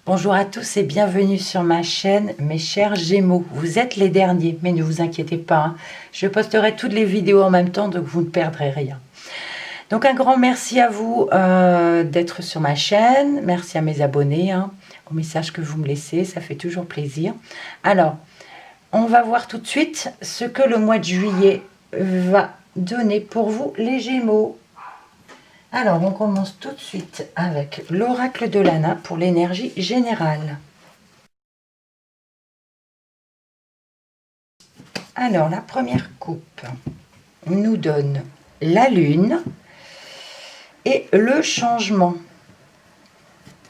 Bonjour à tous et bienvenue sur ma chaîne, mes chers Gémeaux. Vous êtes les derniers, mais ne vous inquiétez pas, hein. Je posterai toutes les vidéos en même temps, donc vous ne perdrez rien. Donc un grand merci à vous d'être sur ma chaîne. Merci à mes abonnés, hein, aux messages que vous me laissez, ça fait toujours plaisir. Alors, on va voir tout de suite ce que le mois de juillet va donner pour vous les Gémeaux. Alors, on commence tout de suite avec l'oracle de Lana pour l'énergie générale. Alors, la première coupe nous donne la lune et le changement.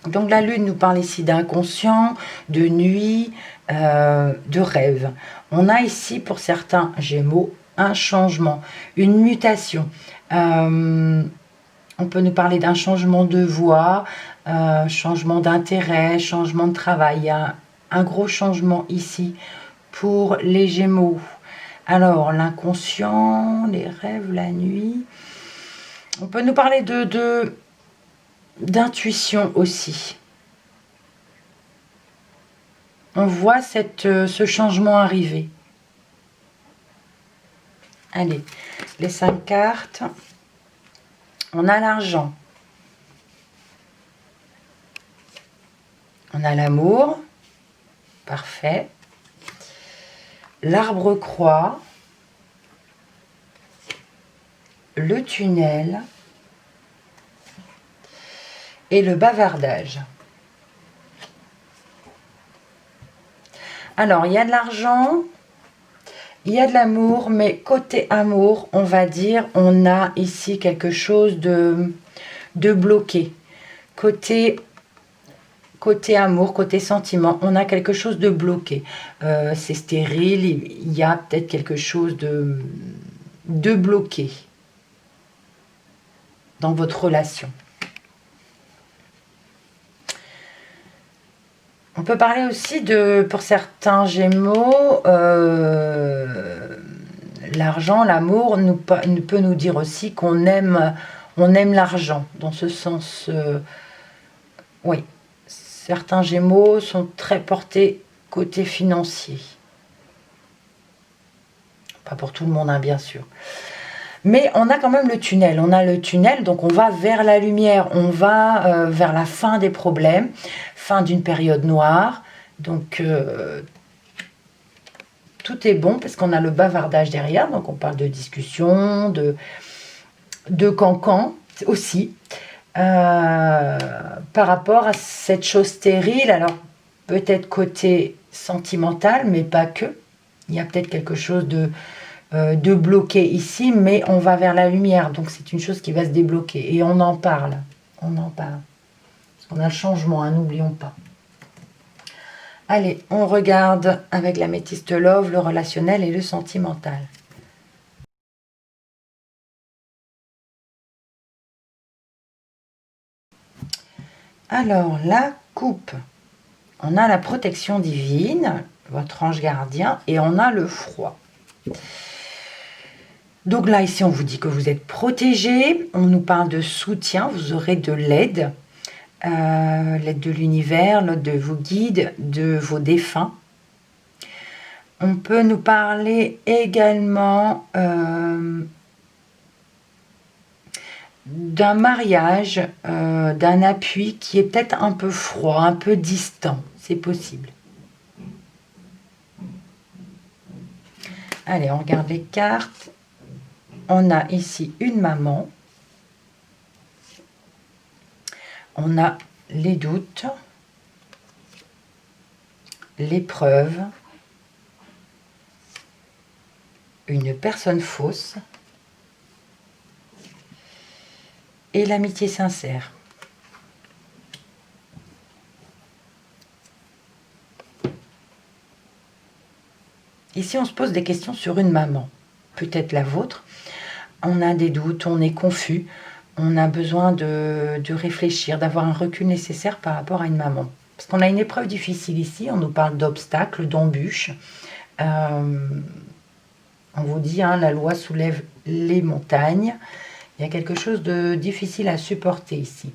Donc, la lune nous parle ici d'inconscient, de nuit, de rêve. On a ici, pour certains Gémeaux, un changement, une mutation. On peut nous parler d'un changement de voie, changement d'intérêt, changement de travail. Il y a un gros changement ici pour les Gémeaux. Alors, l'inconscient, les rêves, la nuit. On peut nous parler d'intuition aussi. On voit ce changement arriver. Allez, les 5 cartes. On a l'argent. On a l'amour. Parfait. L'arbre-croix. Le tunnel. Et le bavardage. Alors, il y a de l'argent, il y a de l'amour, mais côté amour, on va dire, on a ici quelque chose de bloqué. Côté amour, côté sentiment, on a quelque chose de bloqué. C'est stérile, il y a peut-être quelque chose de bloqué dans votre relation. On peut parler aussi pour certains Gémeaux, l'argent, l'amour peut nous dire aussi qu'on aime, l'argent, dans ce sens, oui, certains Gémeaux sont très portés côté financier. Pas pour tout le monde, hein, bien sûr. Mais on a quand même le tunnel. On a le tunnel, donc on va vers la lumière. On va vers la fin des problèmes, fin d'une période noire. Donc, tout est bon parce qu'on a le bavardage derrière. Donc, on parle de discussion, de cancan aussi. Par rapport à cette chose stérile. Alors, peut-être côté sentimental, mais pas que. Il y a peut-être quelque chose de bloqué ici, mais on va vers la lumière, donc c'est une chose qui va se débloquer, et on en parle, parce qu'on a le changement, hein, n'oublions pas. Allez, on regarde avec l'améthyste love, le relationnel et le sentimental. Alors, la coupe, on a la protection divine, votre ange gardien, et on a le froid. Donc là, ici, on vous dit que vous êtes protégé. On nous parle de soutien. Vous aurez de l'aide. L'aide de l'univers, l'aide de vos guides, de vos défunts. On peut nous parler également d'un mariage, d'un appui qui est peut-être un peu froid, un peu distant. C'est possible. Allez, on regarde les cartes. On a ici une maman. On a les doutes, l'épreuve, une personne fausse et l'amitié sincère. Ici, on se pose des questions sur une maman, peut-être la vôtre. On a des doutes, on est confus. On a besoin de réfléchir, d'avoir un recul nécessaire par rapport à une maman. Parce qu'on a une épreuve difficile ici, on nous parle d'obstacles, d'embûches. On vous dit, hein, la loi soulève les montagnes. Il y a quelque chose de difficile à supporter ici.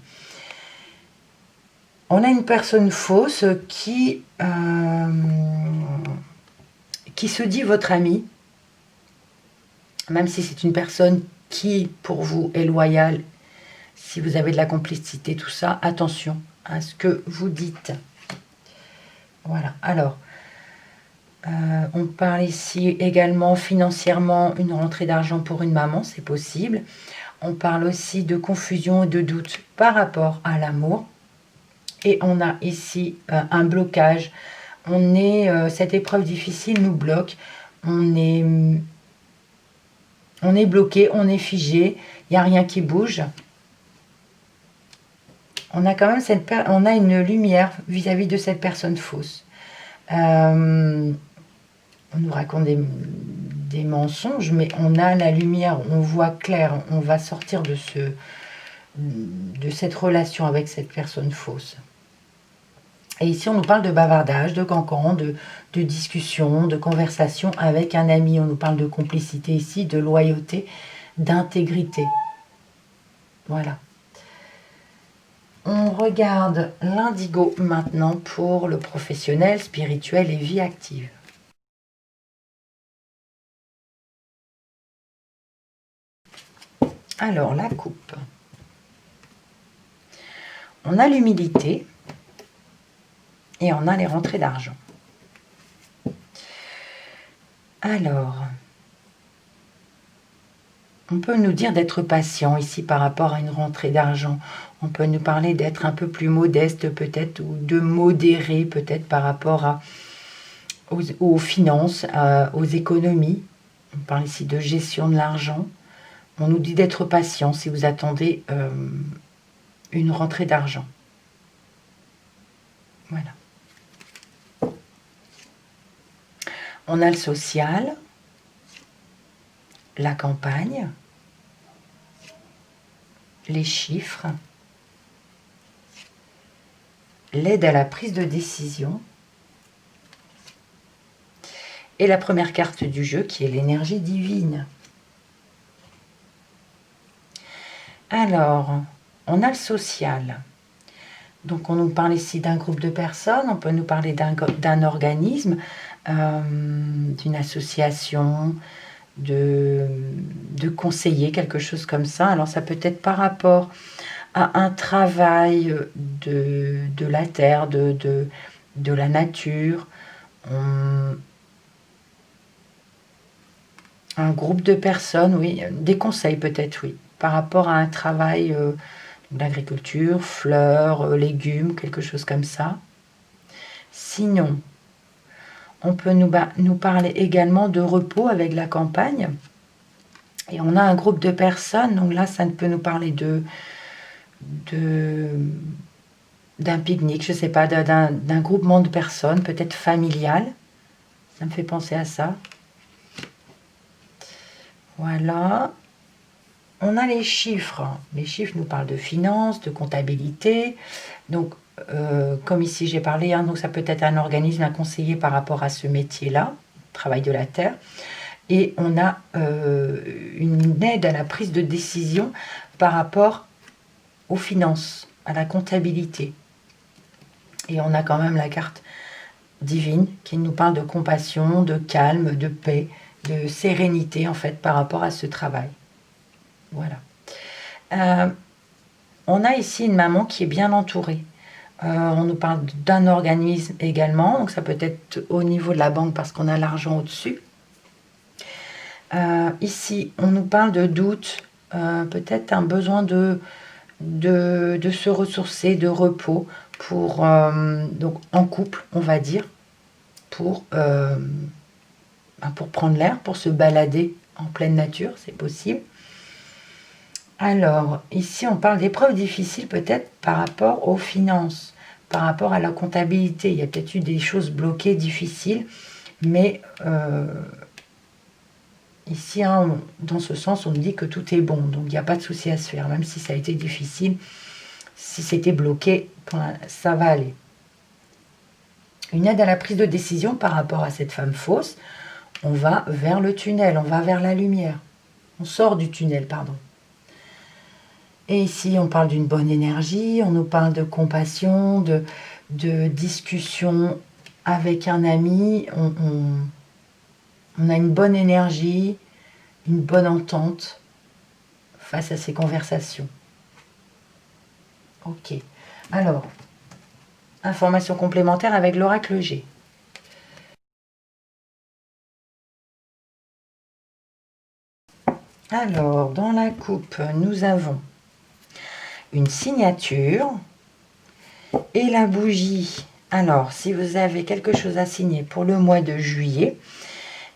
On a une personne fausse qui se dit votre ami, même si c'est une personne qui, pour vous, est loyale, si vous avez de la complicité, tout ça, attention à ce que vous dites. Voilà, alors, on parle ici également financièrement, une rentrée d'argent pour une maman, c'est possible. On parle aussi de confusion et de doute par rapport à l'amour. Et on a ici un blocage. Cette épreuve difficile nous bloque. On est bloqué, on est figé. Il n'y a rien qui bouge. On a quand même on a une lumière vis-à-vis de cette personne fausse. On nous raconte des mensonges, mais on a la lumière, on voit clair, on va sortir de cette relation avec cette personne fausse. Et ici, on nous parle de bavardage, de cancan, de discussion, de conversation avec un ami. On nous parle de complicité ici, de loyauté, d'intégrité. Voilà. On regarde l'indigo maintenant pour le professionnel, spirituel et vie active. Alors, la coupe. On a l'humilité et on a les rentrées d'argent. Alors, on peut nous dire d'être patient ici par rapport à une rentrée d'argent. On peut nous parler d'être un peu plus modeste peut-être, ou de modérer peut-être par rapport aux finances, aux économies. On parle ici de gestion de l'argent. On nous dit d'être patient si vous attendez une rentrée d'argent. Voilà. On a le social, la campagne, les chiffres, l'aide à la prise de décision et la première carte du jeu qui est l'énergie divine. Alors, on a le social. Donc, on nous parle ici d'un groupe de personnes, on peut nous parler d'un organisme, d'une association, de conseillers, quelque chose comme ça. Alors, ça peut être par rapport à un travail de la terre, de la nature, un groupe de personnes, oui, des conseils peut-être, oui, par rapport à un travail d'agriculture, fleurs, légumes, quelque chose comme ça. Sinon, on peut nous parler également de repos avec la campagne. Et on a un groupe de personnes, donc là, ça peut nous parler d'un pique-nique, je ne sais pas, d'un groupement de personnes, peut-être familial. Ça me fait penser à ça. Voilà. On a les chiffres. Les chiffres nous parlent de finances, de comptabilité. Donc, comme ici j'ai parlé, donc ça peut être un organisme, un conseiller par rapport à ce métier-là, travail de la terre. Et on a une aide à la prise de décision par rapport aux finances, à la comptabilité. Et on a quand même la carte divine qui nous parle de compassion, de calme, de paix, de sérénité en fait par rapport à ce travail. Voilà. On a ici une maman qui est bien entourée. On nous parle d'un organisme également, donc ça peut être au niveau de la banque parce qu'on a l'argent au-dessus. Ici, on nous parle de doute, peut-être un besoin de se ressourcer, de repos, donc en couple, on va dire, pour prendre l'air, pour se balader en pleine nature, c'est possible. Alors, ici, on parle d'épreuves difficiles peut-être par rapport aux finances, par rapport à la comptabilité. Il y a peut-être eu des choses bloquées, difficiles, mais ici, dans ce sens, on nous dit que tout est bon. Donc, il n'y a pas de souci à se faire, même si ça a été difficile. Si c'était bloqué, ça va aller. Une aide à la prise de décision par rapport à cette femme fausse. On va vers le tunnel, on va vers la lumière. On sort du tunnel, pardon. Et ici, on parle d'une bonne énergie, on nous parle de compassion, de discussion avec un ami. On a une bonne énergie, une bonne entente face à ces conversations. Ok. Alors, information complémentaire avec l'oracle G. Alors, dans la coupe, nous avons une signature et la bougie. Alors, si vous avez quelque chose à signer pour le mois de juillet,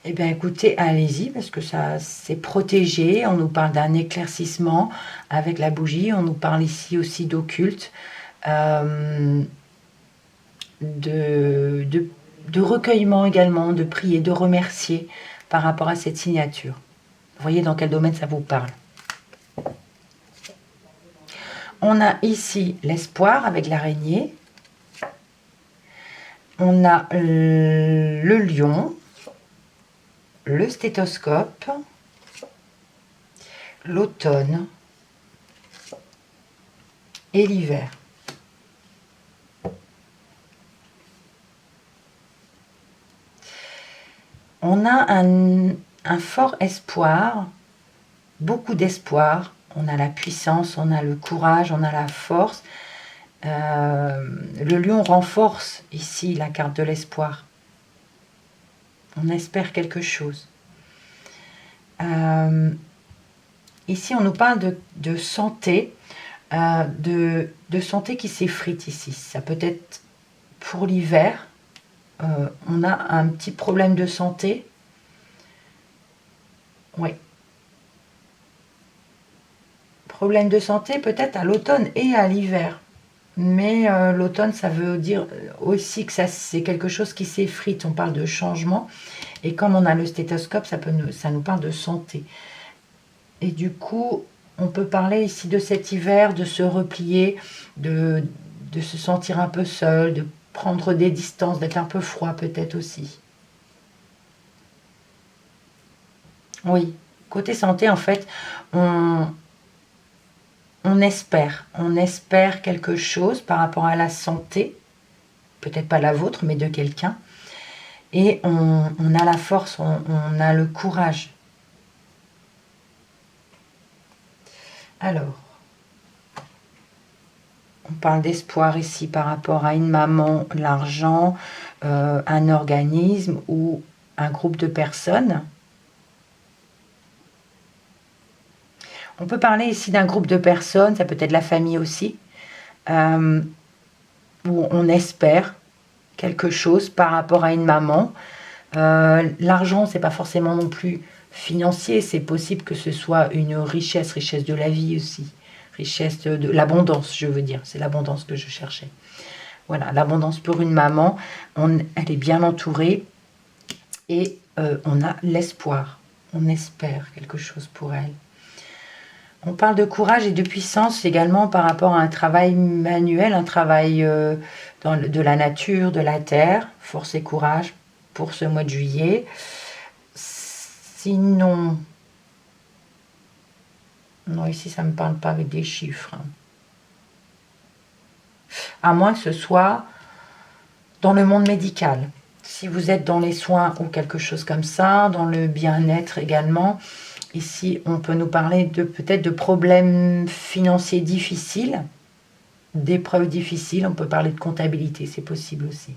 eh bien écoutez, allez-y, parce que ça c'est protégé. On nous parle d'un éclaircissement avec la bougie. On nous parle ici aussi d'occulte, de recueillement également, de prier, de remercier par rapport à cette signature. Vous voyez dans quel domaine ça vous parle. On a ici l'espoir avec l'araignée. On a le lion, le stéthoscope, l'automne et l'hiver. On a un fort espoir, beaucoup d'espoir. On a la puissance, on a le courage, on a la force. Le lion renforce ici la carte de l'espoir. On espère quelque chose. Ici, on nous parle de santé, de santé qui s'effrite ici. Ça peut être pour l'hiver. On a un petit problème de santé. Oui. Problème de santé peut-être à l'automne et à l'hiver. Mais l'automne, ça veut dire aussi que c'est quelque chose qui s'effrite. On parle de changement. Et comme on a le stéthoscope, ça nous parle de santé. Et du coup, on peut parler ici de cet hiver, de se replier, de se sentir un peu seul, de prendre des distances, d'être un peu froid peut-être aussi. Oui, côté santé, en fait, on espère quelque chose par rapport à la santé, peut-être pas la vôtre, mais de quelqu'un. Et on a la force, on a le courage. Alors, on parle d'espoir ici par rapport à une maman, l'argent, un organisme ou un groupe de personnes. On peut parler ici d'un groupe de personnes, ça peut être la famille aussi, où on espère quelque chose par rapport à une maman. L'argent, c'est pas forcément non plus financier, c'est possible que ce soit une richesse de la vie aussi, richesse de l'abondance, je veux dire, c'est l'abondance que je cherchais. Voilà, l'abondance pour une maman, elle est bien entourée et on a l'espoir, on espère quelque chose pour elle. On parle de courage et de puissance également par rapport à un travail manuel, un travail de la nature, de la terre, force et courage pour ce mois de juillet. Sinon, non, ici ça ne me parle pas avec des chiffres. À moins que ce soit dans le monde médical. Si vous êtes dans les soins ou quelque chose comme ça, dans le bien-être également, ici on peut nous parler peut-être de problèmes financiers difficiles, d'épreuves difficiles, on peut parler de comptabilité, c'est possible aussi.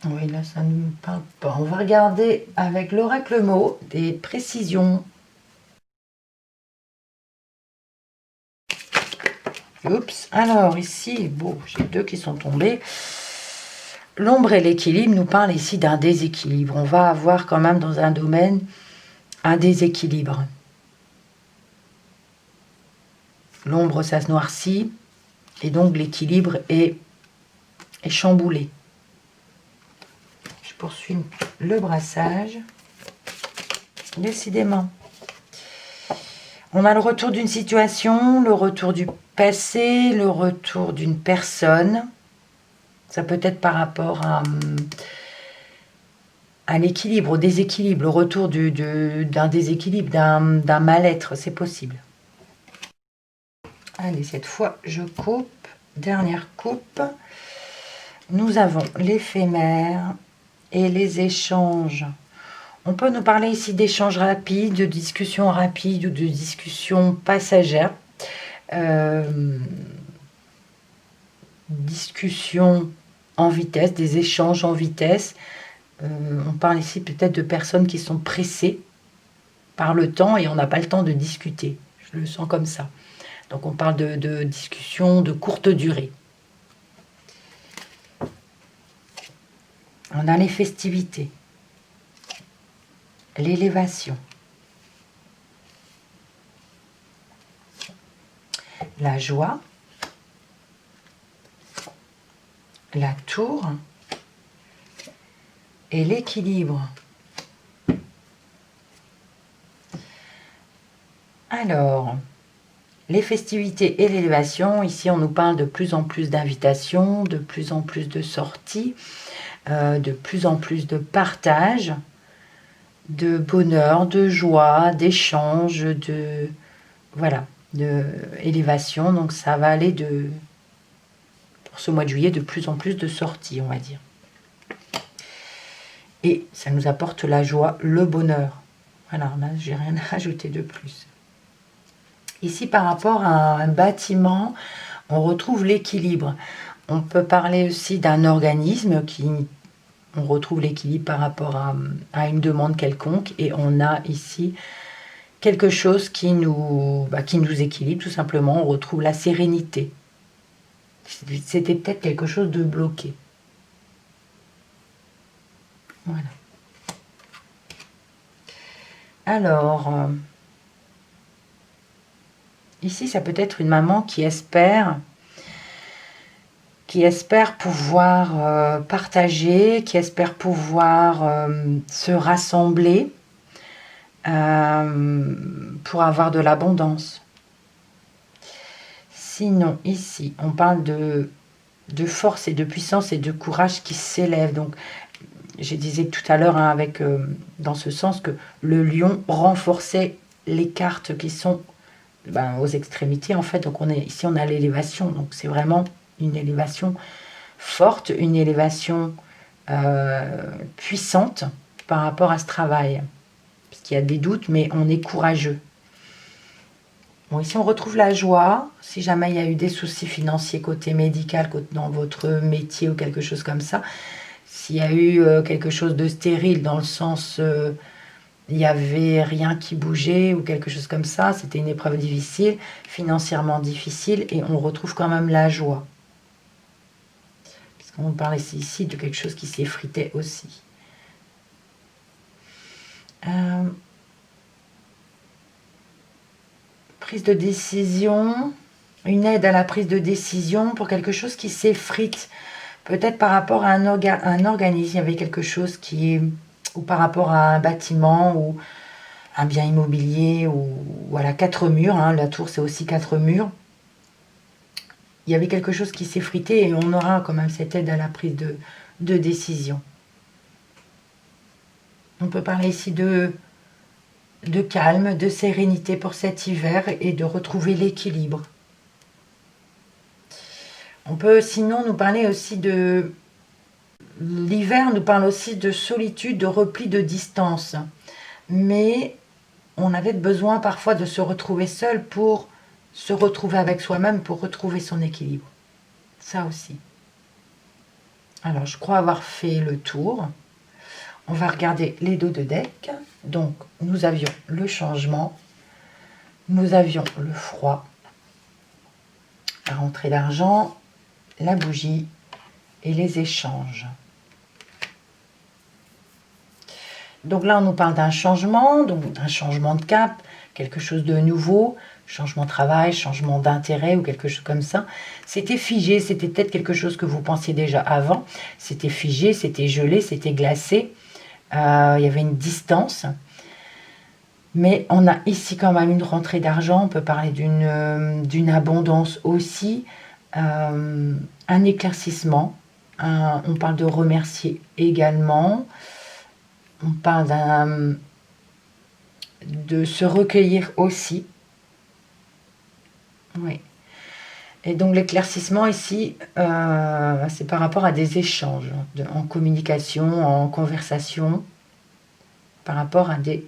Oui, là, ça ne me parle pas. On va regarder avec l'oracle mot des précisions. Oups, alors ici, bon, j'ai deux qui sont tombés. L'ombre et l'équilibre nous parlent ici d'un déséquilibre. On va avoir quand même dans un domaine un déséquilibre. L'ombre, ça se noircit, et donc l'équilibre est chamboulé. Je poursuis le brassage. Décidément. On a le retour d'une situation, le retour du passé, le retour d'une personne. Ça peut être par rapport à l'équilibre, au déséquilibre, le retour d'un déséquilibre, d'un mal-être, c'est possible. Allez, cette fois, je coupe. Dernière coupe. Nous avons l'éphémère et les échanges. On peut nous parler ici d'échanges rapides, de discussions rapides ou de discussions passagères. Discussions en vitesse, des échanges en vitesse. On parle ici peut-être de personnes qui sont pressées par le temps et on n'a pas le temps de discuter. Je le sens comme ça. Donc on parle de discussions de courte durée. On a les festivités, l'élévation, la joie, la tour et l'équilibre. Alors, les festivités et l'élévation, ici on nous parle de plus en plus d'invitations, de plus en plus de sorties, de plus en plus de partage, de bonheur, de joie, d'échange, de voilà, de élévation. Donc ça va aller pour ce mois de juillet, de plus en plus de sorties, on va dire. Et ça nous apporte la joie, le bonheur. Voilà, là, j'ai rien à ajouter de plus. Ici, par rapport à un bâtiment, on retrouve l'équilibre. On peut parler aussi d'un organisme on retrouve l'équilibre par rapport à une demande quelconque et on a ici quelque chose qui nous équilibre tout simplement. On retrouve la sérénité. C'était peut-être quelque chose de bloqué. Voilà. Alors, ici, ça peut être une maman qui espère pouvoir partager, qui espère pouvoir se rassembler pour avoir de l'abondance. Sinon, ici, on parle de force et de puissance et de courage qui s'élève. Donc, je disais tout à l'heure dans ce sens que le lion renforçait les cartes qui sont aux extrémités en fait. Donc ici on a l'élévation, donc c'est vraiment une élévation forte, une élévation puissante par rapport à ce travail. Parce qu'il y a des doutes, mais on est courageux. Bon, ici on retrouve la joie. Si jamais il y a eu des soucis financiers côté médical, dans votre métier ou quelque chose comme ça, s'il y a eu quelque chose de stérile dans le sens il n'y avait rien qui bougeait ou quelque chose comme ça, c'était une épreuve difficile, financièrement difficile, et on retrouve quand même la joie. Puisqu'on parle ici de quelque chose qui s'effritait aussi. Prise de décision, une aide à la prise de décision pour quelque chose qui s'effrite. Peut-être par rapport à un organisme, il y avait quelque chose ou par rapport à un bâtiment ou un bien immobilier, ou voilà, 4 murs, hein, la tour c'est aussi 4 murs. Il y avait quelque chose qui s'effritait et on aura quand même cette aide à la prise de décision. On peut parler ici de calme, de sérénité pour cet hiver et de retrouver l'équilibre. On peut sinon nous parler aussi de... L'hiver nous parle aussi de solitude, de repli, de distance. Mais on avait besoin parfois de se retrouver seul pour se retrouver avec soi-même, pour retrouver son équilibre. Ça aussi. Alors, je crois avoir fait le tour. On va regarder les dos de deck. Donc, nous avions le changement, nous avions le froid, la rentrée d'argent, la bougie et les échanges. Donc là, on nous parle d'un changement, donc d'un changement de cap, quelque chose de nouveau, changement de travail, changement d'intérêt ou quelque chose comme ça. C'était figé, c'était peut-être quelque chose que vous pensiez déjà avant. C'était figé, c'était gelé, c'était glacé. Il y avait une distance. Mais on a ici quand même une rentrée d'argent. On peut parler d'une abondance aussi. Un éclaircissement. On parle de remercier également. On parle de se recueillir aussi. Oui. Et donc l'éclaircissement ici, c'est par rapport à des échanges, en communication, en conversation, par rapport à des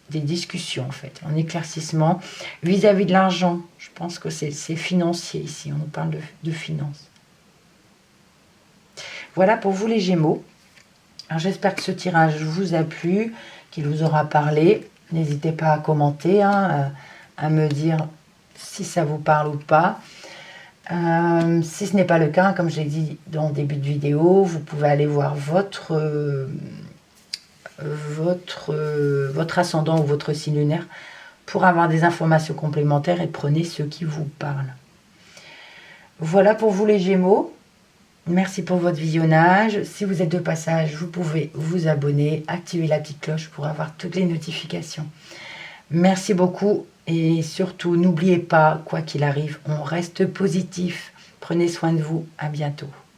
discussions en fait, en éclaircissement vis-à-vis de l'argent. Je pense que c'est financier ici, on nous parle de finances. Voilà pour vous les Gémeaux. Alors j'espère que ce tirage vous a plu, qu'il vous aura parlé. N'hésitez pas à commenter, hein, à me dire si ça vous parle ou pas. Si ce n'est pas le cas, comme je l'ai dit dans le début de vidéo, vous pouvez aller voir votre ascendant ou votre signe lunaire pour avoir des informations complémentaires et prenez ce qui vous parle. Voilà pour vous les Gémeaux. Merci pour votre visionnage. Si vous êtes de passage, vous pouvez vous abonner, activer la petite cloche pour avoir toutes les notifications. Merci beaucoup et surtout, n'oubliez pas, quoi qu'il arrive, on reste positif. Prenez soin de vous. À bientôt.